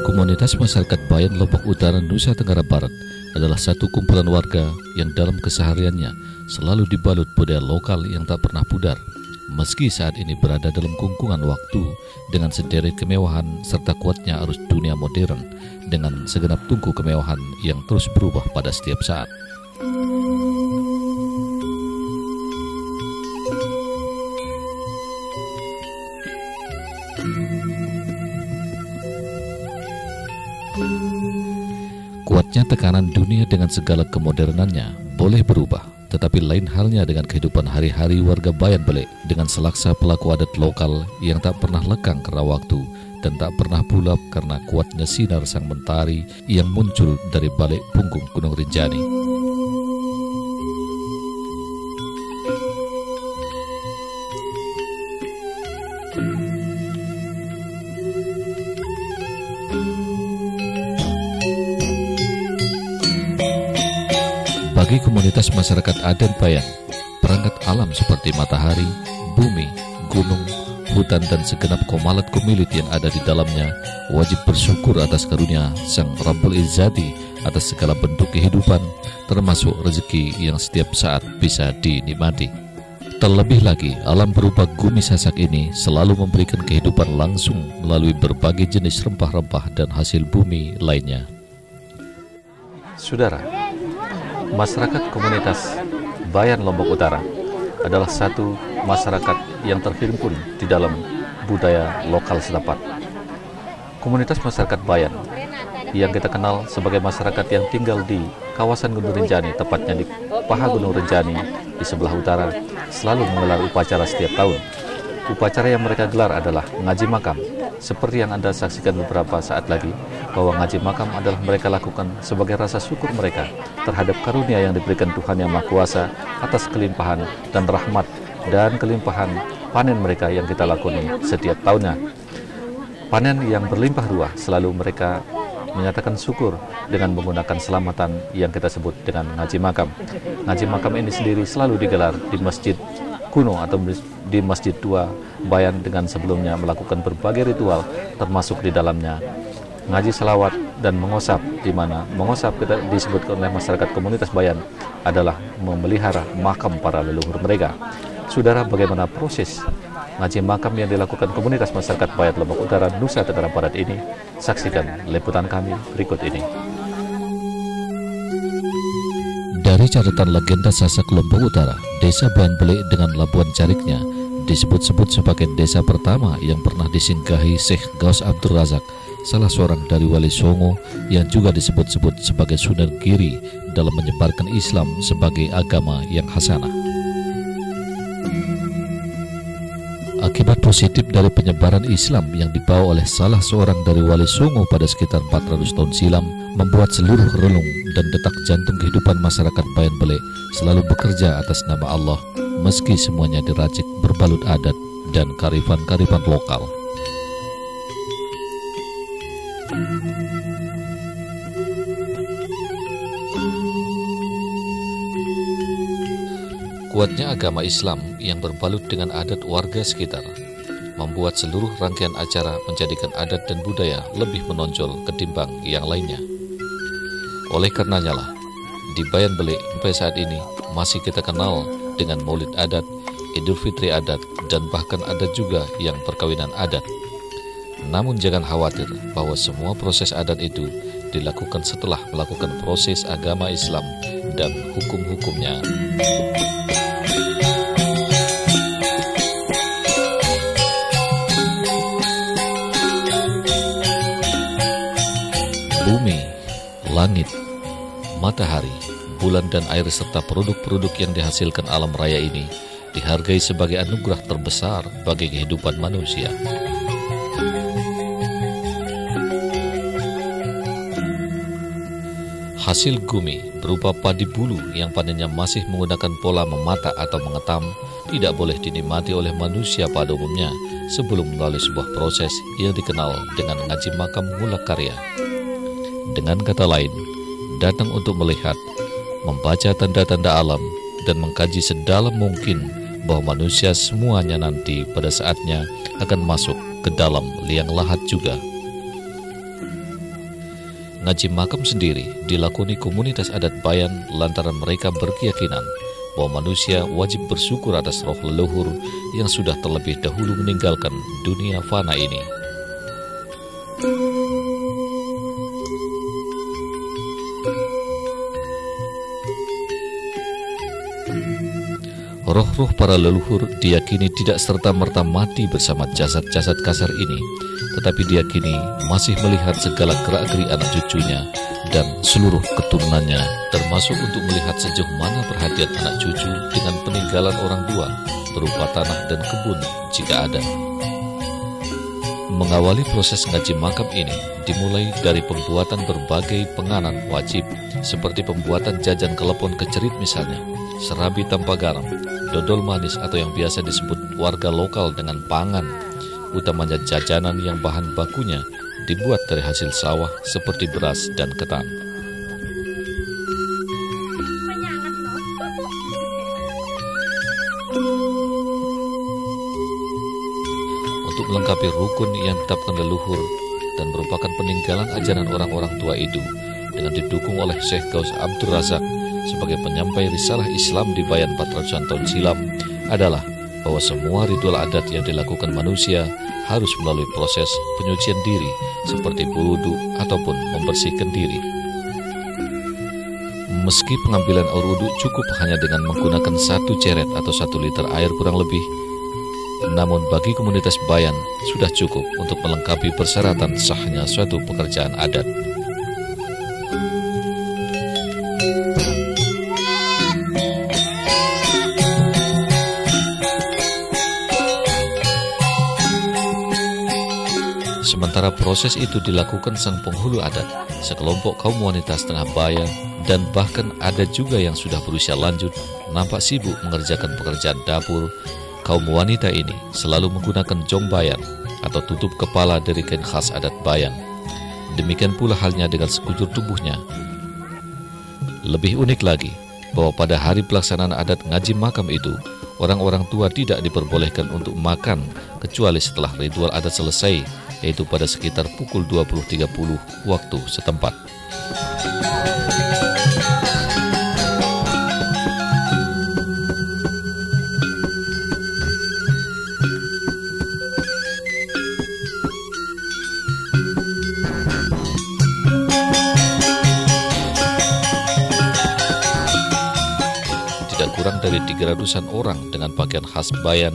Komunitas masyarakat Bayan Lombok Utara, Nusa Tenggara Barat adalah satu kumpulan warga yang dalam kesehariannya selalu dibalut budaya lokal yang tak pernah pudar. Meski saat ini berada dalam kungkungan waktu dengan sederet kemewahan serta kuatnya arus dunia modern dengan segenap tungku kemewahan yang terus berubah pada setiap saat. Kuatnya tekanan dunia dengan segala kemodernannya boleh berubah, tetapi lain halnya dengan kehidupan hari-hari warga Bayan Belek dengan selaksa pelaku adat lokal yang tak pernah lekang karena waktu dan tak pernah pulap karena kuatnya sinar sang mentari yang muncul dari balik punggung Gunung Rinjani. Bagi komunitas masyarakat adat Bayan, perangkat alam seperti matahari, bumi, gunung, hutan, dan segenap komalat kumilit yang ada di dalamnya wajib bersyukur atas karunia Sang Rabbul Izzati atas segala bentuk kehidupan, termasuk rezeki yang setiap saat bisa dinikmati. Terlebih lagi, alam berupa Gumi Sasak ini selalu memberikan kehidupan langsung melalui berbagai jenis rempah-rempah dan hasil bumi lainnya. Saudara, masyarakat komunitas Bayan Lombok Utara adalah satu masyarakat yang terhimpun di dalam budaya lokal setempat. Komunitas masyarakat Bayan yang kita kenal sebagai masyarakat yang tinggal di kawasan Gunung Rinjani, tepatnya di paha Gunung Rinjani di sebelah utara, selalu menggelar upacara setiap tahun. Upacara yang mereka gelar adalah ngaji makam. Seperti yang Anda saksikan beberapa saat lagi, bahwa ngaji makam adalah mereka lakukan sebagai rasa syukur mereka terhadap karunia yang diberikan Tuhan Yang Maha Kuasa atas kelimpahan dan rahmat dan kelimpahan panen mereka yang kita lakoni setiap tahunnya. Panen yang berlimpah ruah selalu mereka menyatakan syukur dengan menggunakan selamatan yang kita sebut dengan ngaji makam. Ngaji makam ini sendiri selalu digelar di Masjid Kuno atau di Masjid Tua Bayan dengan sebelumnya melakukan berbagai ritual, termasuk di dalamnya ngaji salawat dan mengosap, di mana mengosap kita disebut oleh masyarakat komunitas Bayan adalah memelihara makam para leluhur mereka. Saudara, bagaimana proses ngaji makam yang dilakukan komunitas masyarakat Bayan Lombok Utara, Nusa Tenggara Barat ini? Saksikan liputan kami berikut ini. Dari catatan legenda Sasak Lombok Utara, desa Bayan Belek dengan Labuan Cariknya disebut-sebut sebagai desa pertama yang pernah disinggahi Syekh Gaus Abdul Razak, salah seorang dari Wali Songo yang juga disebut-sebut sebagai Sunan Giri dalam menyebarkan Islam sebagai agama yang hasanah. Akibat positif dari penyebaran Islam yang dibawa oleh salah seorang dari Wali Songo pada sekitar 400 tahun silam membuat seluruh relung dan detak jantung kehidupan masyarakat Bayan Belek selalu bekerja atas nama Allah, meski semuanya diracik berbalut adat dan karifan-karifan lokal. Kuatnya agama Islam yang berbalut dengan adat warga sekitar membuat seluruh rangkaian acara menjadikan adat dan budaya lebih menonjol ketimbang yang lainnya. Oleh karenanya lah, di Bayan Belek sampai saat ini masih kita kenal dengan Maulid adat, Idul Fitri adat, dan bahkan ada juga yang perkawinan adat. Namun jangan khawatir bahwa semua proses adat itu dilakukan setelah melakukan proses agama Islam dan hukum-hukumnya. Bumi, langit, matahari, bulan dan air serta produk-produk yang dihasilkan alam raya ini dihargai sebagai anugerah terbesar bagi kehidupan manusia. Hasil Gumi berupa padi bulu yang panennya masih menggunakan pola memata atau mengetam tidak boleh dinikmati oleh manusia pada umumnya sebelum melalui sebuah proses yang dikenal dengan ngaji makam mula karya. Dengan kata lain, datang untuk melihat, membaca tanda-tanda alam, dan mengkaji sedalam mungkin bahwa manusia semuanya nanti pada saatnya akan masuk ke dalam liang lahat juga. ngaji makam sendiri dilakoni komunitas adat Bayan lantaran mereka berkeyakinan bahwa manusia wajib bersyukur atas roh leluhur yang sudah terlebih dahulu meninggalkan dunia fana ini. Roh-roh para leluhur diyakini tidak serta-merta mati bersama jasad-jasad kasar ini, tetapi diyakini masih melihat segala gerak-gerik anak cucunya dan seluruh keturunannya, termasuk untuk melihat sejauh mana perhatian anak cucu dengan peninggalan orang tua berupa tanah dan kebun jika ada. Mengawali proses ngaji makam ini dimulai dari pembuatan berbagai penganan wajib seperti pembuatan jajan kelepon kecerit misalnya, serabi tanpa garam, dodol manis atau yang biasa disebut warga lokal dengan pangan, utamanya jajanan yang bahan bakunya dibuat dari hasil sawah seperti beras dan ketan. Untuk melengkapi rukun yang ditetapkan leluhur dan merupakan peninggalan ajaran orang-orang tua itu, dengan didukung oleh Syekh Gaus Abdul Razak sebagai penyampai risalah Islam di Bayan 400-an tahun silam, adalah bahwa semua ritual adat yang dilakukan manusia harus melalui proses penyucian diri seperti berwudu ataupun membersihkan diri. Meski pengambilan air wudu cukup hanya dengan menggunakan 1 ceret atau 1 liter air kurang lebih, namun bagi komunitas Bayan sudah cukup untuk melengkapi persyaratan sahnya suatu pekerjaan adat. Sementara proses itu dilakukan sang penghulu adat, sekelompok kaum wanita setengah Bayan, dan bahkan ada juga yang sudah berusia lanjut, nampak sibuk mengerjakan pekerjaan dapur. Kaum wanita ini selalu menggunakan jong Bayan atau tutup kepala dari kain khas adat Bayan. Demikian pula halnya dengan sekujur tubuhnya. Lebih unik lagi, bahwa pada hari pelaksanaan adat ngaji makam itu, orang-orang tua tidak diperbolehkan untuk makan kecuali setelah ritual adat selesai, yaitu pada sekitar pukul 20.30 waktu setempat. Tidak kurang dari 300-an orang dengan pakaian khas Bayan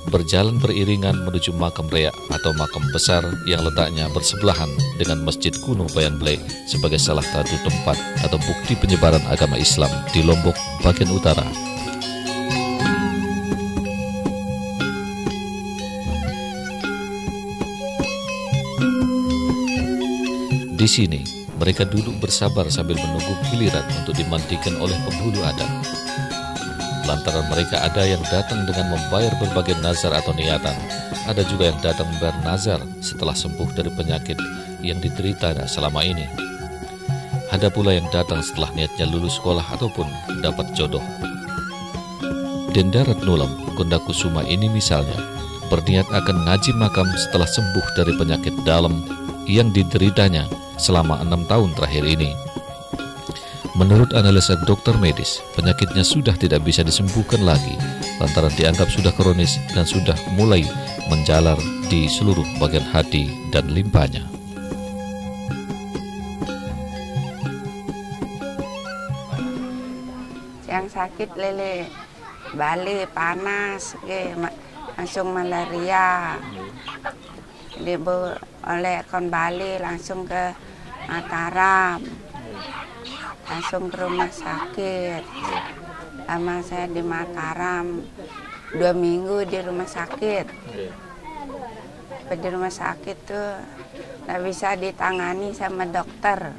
berjalan beriringan menuju makam reak atau makam besar yang letaknya bersebelahan dengan Masjid Kuno Bayan Blek sebagai salah satu tempat atau bukti penyebaran agama Islam di Lombok bagian utara. Di sini, mereka duduk bersabar sambil menunggu giliran untuk dimandikan oleh penghulu adat. Lantaran mereka ada yang datang dengan membayar berbagai nazar atau niatan, ada juga yang datang membayar nazar setelah sembuh dari penyakit yang dideritanya selama ini. Ada pula yang datang setelah niatnya lulus sekolah ataupun dapat jodoh. Dendarat Nulam, Kondakusuma ini misalnya, berniat akan ngaji makam setelah sembuh dari penyakit dalam yang dideritanya selama 6 tahun terakhir ini. Menurut analisa dokter medis, penyakitnya sudah tidak bisa disembuhkan lagi lantaran dianggap sudah kronis dan sudah mulai menjalar di seluruh bagian hati dan limpahnya. Yang sakit lele, balik panas, langsung malaria. Oleh kon Bali langsung ke Mataram. Langsung ke rumah sakit. Lama saya di Mataram 2 minggu di rumah sakit. Di rumah sakit tuh nggak bisa ditangani sama dokter.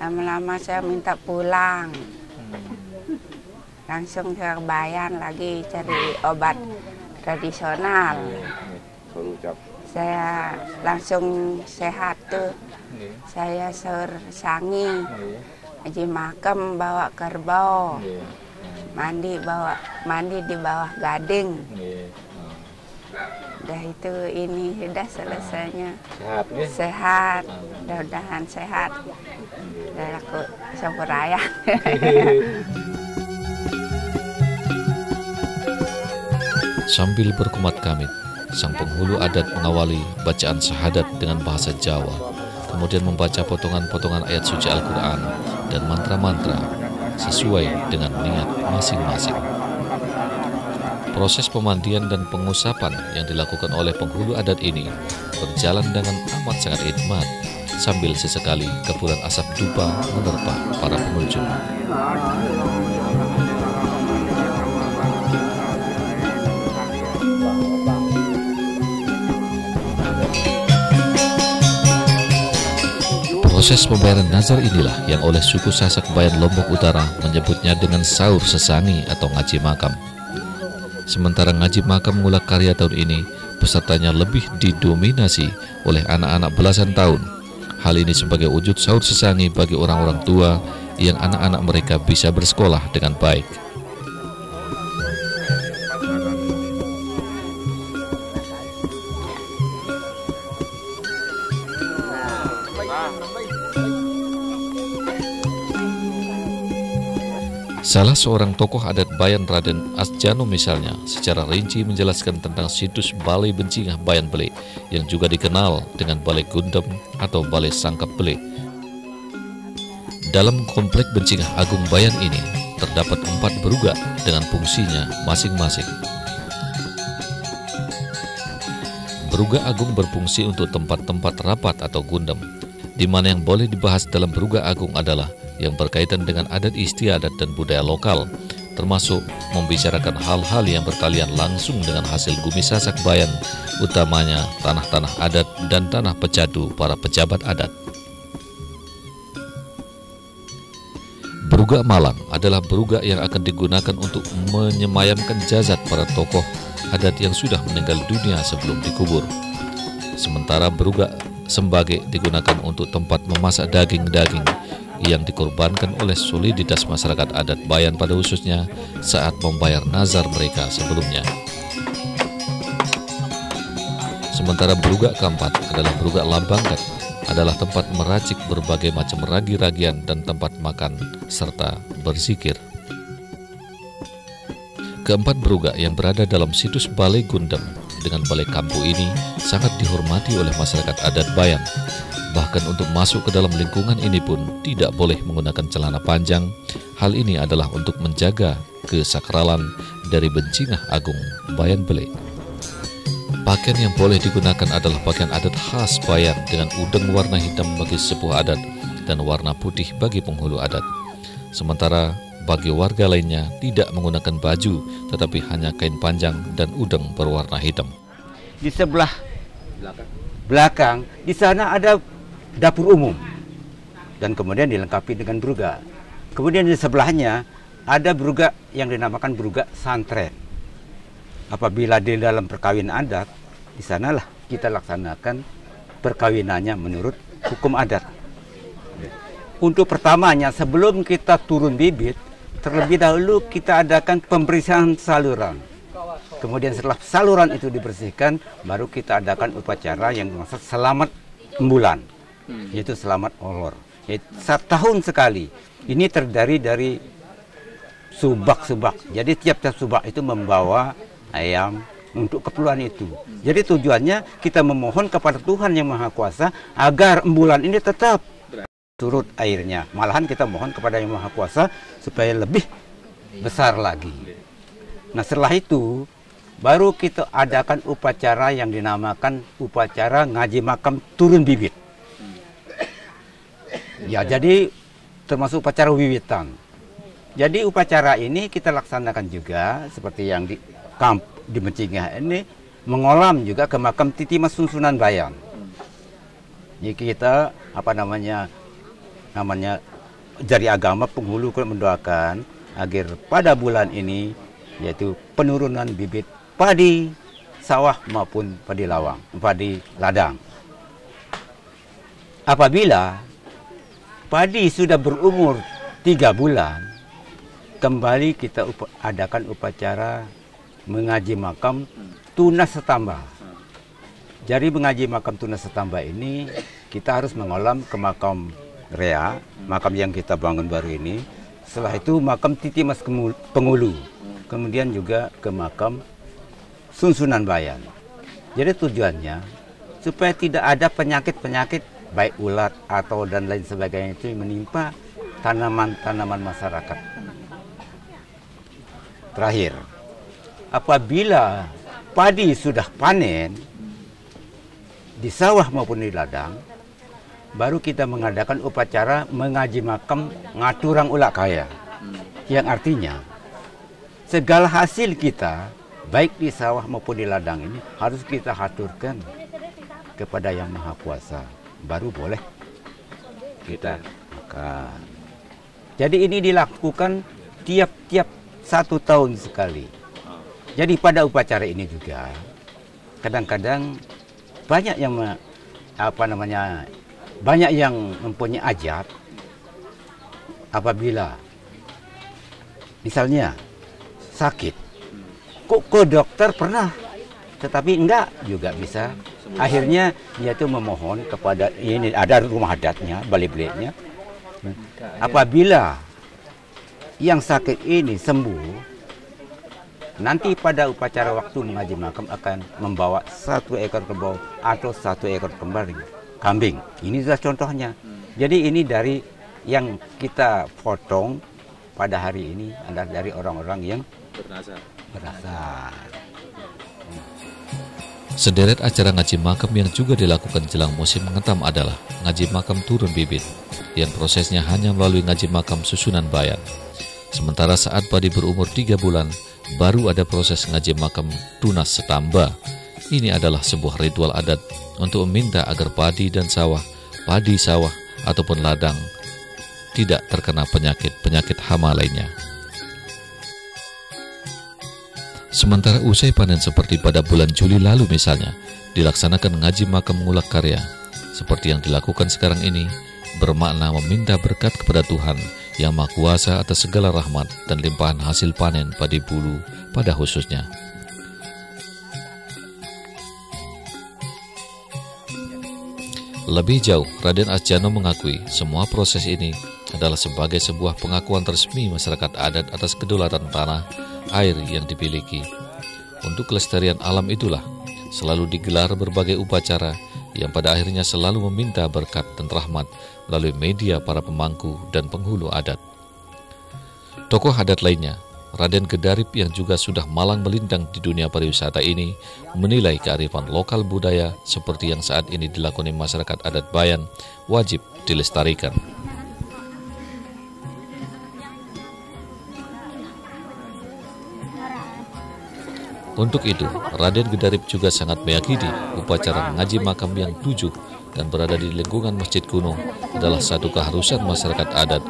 Lama-lama saya minta pulang. Langsung ke Bayan lagi cari obat tradisional. Saya langsung sehat tuh. Saya Sangi, ngaji makam bawa kerbau, mandi di bawah gading. Udah itu ini sudah selesainya. Sehat ya? Sehat, mudah-mudahan sehat. Udah laku sampuraya. Sambil berkumat kamit, sang penghulu adat mengawali bacaan syahadat dengan bahasa Jawa, kemudian membaca potongan-potongan ayat suci Al-Quran dan mantra-mantra sesuai dengan niat masing-masing. Proses pemandian dan pengusapan yang dilakukan oleh penghulu adat ini berjalan dengan amat sangat hikmat, sambil sesekali kepulan asap dupa menerpa para pengunjung. Proses pembayaran nazar inilah yang oleh suku Sasak Bayan Lombok Utara menyebutnya dengan sahur sesangi atau ngaji makam. Sementara ngaji makam Ngulak Karya tahun ini, pesertanya lebih didominasi oleh anak-anak belasan tahun. Hal ini sebagai wujud sahur sesangi bagi orang-orang tua yang anak-anak mereka bisa bersekolah dengan baik. Salah seorang tokoh adat Bayan, Raden Asjano misalnya, secara rinci menjelaskan tentang situs Balai Bencingah Bayan Bele yang juga dikenal dengan Balai Gundem atau Balai Sangkap Bele. Dalam komplek Bencingah Agung Bayan ini terdapat 4 beruga dengan fungsinya masing-masing. Beruga Agung berfungsi untuk tempat-tempat rapat atau gundem, di mana yang boleh dibahas dalam beruga Agung adalah yang berkaitan dengan adat istiadat dan budaya lokal, termasuk membicarakan hal-hal yang bertalian langsung dengan hasil bumi Sasak Bayan, utamanya tanah-tanah adat dan tanah pecadu para pejabat adat. Beruga Malang adalah beruga yang akan digunakan untuk menyemayamkan jasad para tokoh adat yang sudah meninggal dunia sebelum dikubur. Sementara beruga Sembage digunakan untuk tempat memasak daging-daging yang dikorbankan oleh soliditas masyarakat adat Bayan pada khususnya saat membayar nazar mereka sebelumnya. Sementara beruga keempat adalah beruga Lambangkat, adalah tempat meracik berbagai macam ragi-ragian dan tempat makan serta berzikir. Keempat beruga yang berada dalam situs Balai Gundem dengan Balai Kampu ini sangat dihormati oleh masyarakat adat Bayan. Bahkan untuk masuk ke dalam lingkungan ini pun tidak boleh menggunakan celana panjang. Hal ini adalah untuk menjaga kesakralan dari Bencingah Agung Bayan Bele. Pakaian yang boleh digunakan adalah pakaian adat khas Bayan dengan udeng warna hitam bagi sepuh adat dan warna putih bagi penghulu adat. Sementara bagi warga lainnya tidak menggunakan baju, tetapi hanya kain panjang dan udeng berwarna hitam. Di sebelah belakang, di sana ada dapur umum dan kemudian dilengkapi dengan beruga. Kemudian di sebelahnya ada beruga yang dinamakan beruga santren. Apabila di dalam perkawinan adat, di sanalah kita laksanakan perkawinannya menurut hukum adat. Untuk pertamanya, sebelum kita turun bibit, terlebih dahulu kita adakan pembersihan saluran. Kemudian setelah saluran itu dibersihkan, baru kita adakan upacara yang dimaksud selamat rembulan, yaitu selamat olor. Yaitu 1 tahun sekali. Ini terdiri dari subak-subak. Jadi tiap-tiap subak itu membawa ayam untuk keperluan itu. Jadi tujuannya kita memohon kepada Tuhan Yang Maha Kuasa agar rembulan ini tetap turut airnya. Malahan kita mohon kepada Yang Maha Kuasa supaya lebih besar lagi. Nah setelah itu baru kita adakan upacara yang dinamakan upacara ngaji makam turun bibit. Ya jadi termasuk upacara wiwitan. Jadi upacara ini kita laksanakan juga seperti yang di Bencingah ini, mengolam juga ke makam Titimas Sunsunan Bayan. Jadi kita namanya dari agama penghulu mendoakan agar pada bulan ini yaitu penurunan bibit padi sawah maupun padi lawang, padi ladang. Apabila padi sudah berumur 3 bulan, kembali kita adakan upacara mengaji makam tunas setambah. Jadi mengaji makam Tunas Setamba ini kita harus mengolam ke makam Rea, makam yang kita bangun baru ini. Setelah itu makam Titi Mas Pengulu, kemudian juga ke makam Sunsunan Bayan. Jadi tujuannya supaya tidak ada penyakit-penyakit baik ulat atau dan lain sebagainya itu menimpa tanaman-tanaman masyarakat. Terakhir, apabila padi sudah panen di sawah maupun di ladang, baru kita mengadakan upacara mengaji makam ngaturang ulak kaya. Yang artinya segala hasil kita baik di sawah maupun di ladang ini harus kita haturkan kepada Yang Maha Kuasa, baru boleh kita makan. Jadi ini dilakukan tiap-tiap 1 tahun sekali. Jadi pada upacara ini juga kadang-kadang banyak yang banyak yang mempunyai ajat apabila misalnya sakit, kok ke dokter pernah, tetapi enggak juga bisa. Akhirnya dia itu memohon kepada, ini ada rumah adatnya, balik-baliknya. Apabila yang sakit ini sembuh, nanti pada upacara waktu mengaji makam akan membawa 1 ekor kerbau atau 1 ekor kambing. Ini sudah contohnya. Jadi ini dari yang kita potong pada hari ini adalah dari orang-orang yang bernasar. Sederet acara ngaji makam yang juga dilakukan jelang musim mengetam adalah ngaji makam turun bibit, yang prosesnya hanya melalui ngaji makam susunan bayan. Sementara saat padi berumur 3 bulan, baru ada proses ngaji makam tunas setamba. Ini adalah sebuah ritual adat untuk meminta agar padi dan padi sawah ataupun ladang tidak terkena penyakit hama lainnya. Sementara usai panen seperti pada bulan Juli lalu misalnya, dilaksanakan ngaji makam ngulak karya. Seperti yang dilakukan sekarang ini, bermakna meminta berkat kepada Tuhan yang Maha Kuasa atas segala rahmat dan limpahan hasil panen padi bulu pada khususnya. Lebih jauh, Raden Asjano mengakui semua proses ini adalah sebagai sebuah pengakuan resmi masyarakat adat atas kedaulatan tanah air yang dimiliki. Untuk kelestarian alam itulah selalu digelar berbagai upacara yang pada akhirnya selalu meminta berkat dan rahmat melalui media para pemangku dan penghulu adat. Tokoh adat lainnya, Raden Gedarip yang juga sudah malang melintang di dunia pariwisata ini, menilai kearifan lokal budaya seperti yang saat ini dilakoni masyarakat adat Bayan wajib dilestarikan. Untuk itu, Raden Gedarip juga sangat meyakini upacara ngaji makam yang 7 dan berada di lingkungan Masjid Kuno adalah satu keharusan masyarakat adat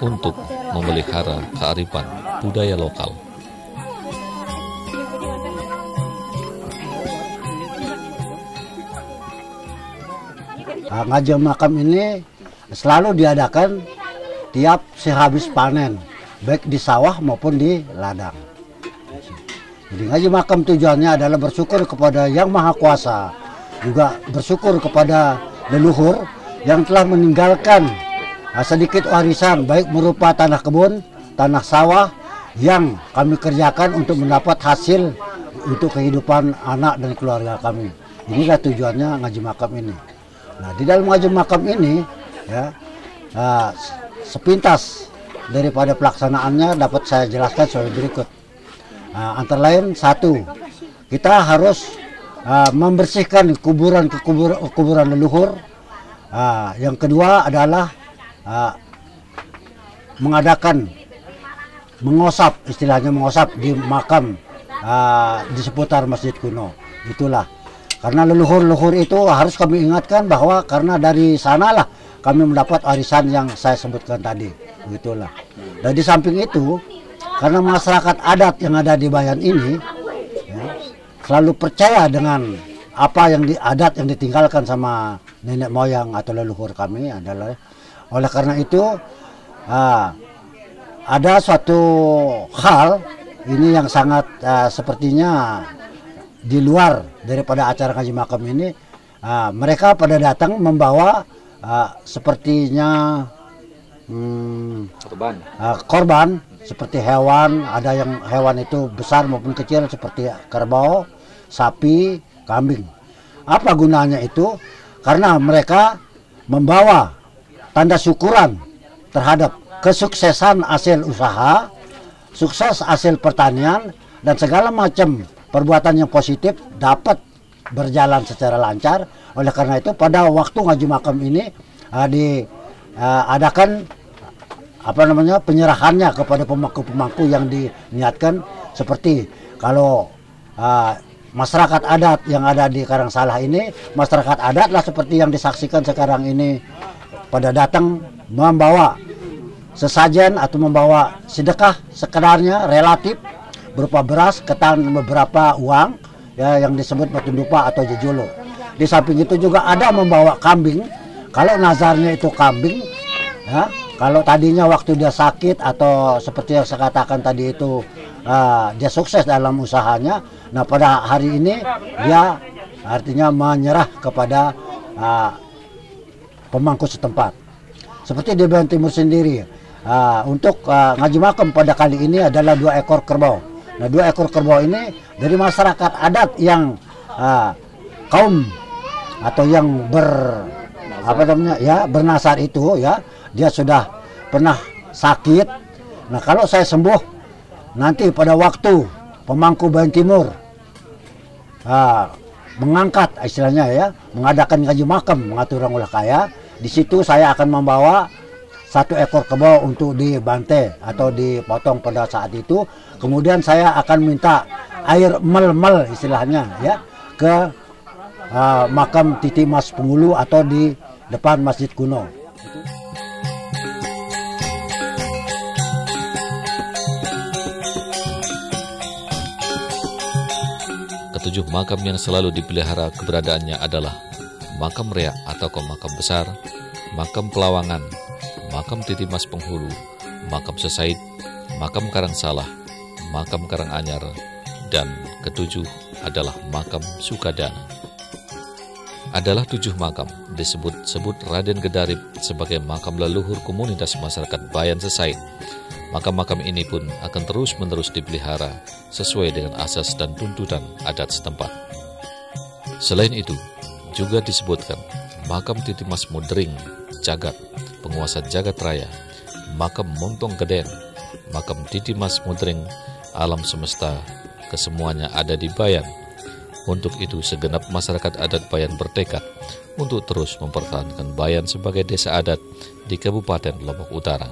untuk memelihara kearifan budaya lokal. Ngaji makam ini selalu diadakan tiap sehabis panen, baik di sawah maupun di ladang. Jadi ngaji makam tujuannya adalah bersyukur kepada Yang Maha Kuasa, juga bersyukur kepada leluhur yang telah meninggalkan sedikit warisan, baik berupa tanah kebun, tanah sawah yang kami kerjakan untuk mendapat hasil untuk kehidupan anak dan keluarga kami. Inilah tujuannya ngaji makam ini. Nah, di dalam ngaji makam ini, ya, sepintas daripada pelaksanaannya dapat saya jelaskan sebagai berikut. Antara lain, 1, kita harus membersihkan kuburan leluhur. Yang kedua adalah mengosap, istilahnya mengosap di makam di seputar Masjid Kuno. Itulah, karena leluhur-leluhur itu harus kami ingatkan bahwa karena dari sanalah kami mendapat warisan yang saya sebutkan tadi. Begitulah. Dan di samping itu, karena masyarakat adat yang ada di Bayan ini, ya, selalu percaya dengan apa yang adat yang ditinggalkan sama nenek moyang atau leluhur kami adalah, oleh karena itu ada suatu hal ini yang sangat sepertinya di luar daripada acara ngaji makam ini, mereka pada datang membawa sepertinya korban seperti hewan, ada yang hewan itu besar maupun kecil seperti kerbau, sapi, kambing. Apa gunanya itu? Karena mereka membawa tanda syukuran terhadap kesuksesan hasil usaha, sukses hasil pertanian, dan segala macam perbuatan yang positif dapat berjalan secara lancar. Oleh karena itu pada waktu ngaji makam ini diadakan penyerahannya kepada pemangku-pemangku yang diniatkan, seperti kalau masyarakat adat yang ada di Karangsalah ini, masyarakat adat lah seperti yang disaksikan sekarang ini, pada datang membawa sesajen atau membawa sedekah sekedarnya relatif berupa beras, ketan, beberapa uang ya, yang disebut batu dupa atau jejulo. Di samping itu juga ada membawa kambing. Kalau nazarnya itu kambing, ya, kalau tadinya waktu dia sakit atau seperti yang saya katakan tadi itu dia sukses dalam usahanya, nah pada hari ini dia artinya menyerah kepada pemangku setempat. Seperti di Bayan Timur sendiri, untuk ngaji makam pada kali ini adalah 2 ekor kerbau. Nah 2 ekor kerbau ini dari masyarakat adat yang kaum atau yang bernasar itu ya, dia sudah pernah sakit. Nah kalau saya sembuh, nanti pada waktu pemangku Bayan Timur mengangkat istilahnya ya, mengadakan ngaji makam, mengatur orang ulah kaya, di situ saya akan membawa 1 ekor kerbau untuk dibantai atau dipotong pada saat itu. Kemudian saya akan minta air mel-mel istilahnya ya ke makam Titi Mas Penghulu atau di depan Masjid Kuno. Ketujuh makam yang selalu dipelihara keberadaannya adalah makam Reak atau makam besar, makam Pelawangan, makam Titi Mas Penghulu, makam Sesaid, makam Karangsalah, makam Karanganyar, dan ketujuh adalah makam Sukadana. Adalah 7 makam disebut-sebut Raden Gedarip sebagai makam leluhur komunitas masyarakat Bayan Sesaid. Makam-makam ini pun akan terus-menerus dipelihara sesuai dengan asas dan tuntutan adat setempat. Selain itu, juga disebutkan makam Titi Mas Mudring, Jagat, penguasa Jagat Raya, makam Montong Geden, makam Titi Mas Mudring, alam semesta, kesemuanya ada di Bayan. Untuk itu segenap masyarakat adat Bayan bertekad untuk terus mempertahankan Bayan sebagai desa adat di Kabupaten Lombok Utara.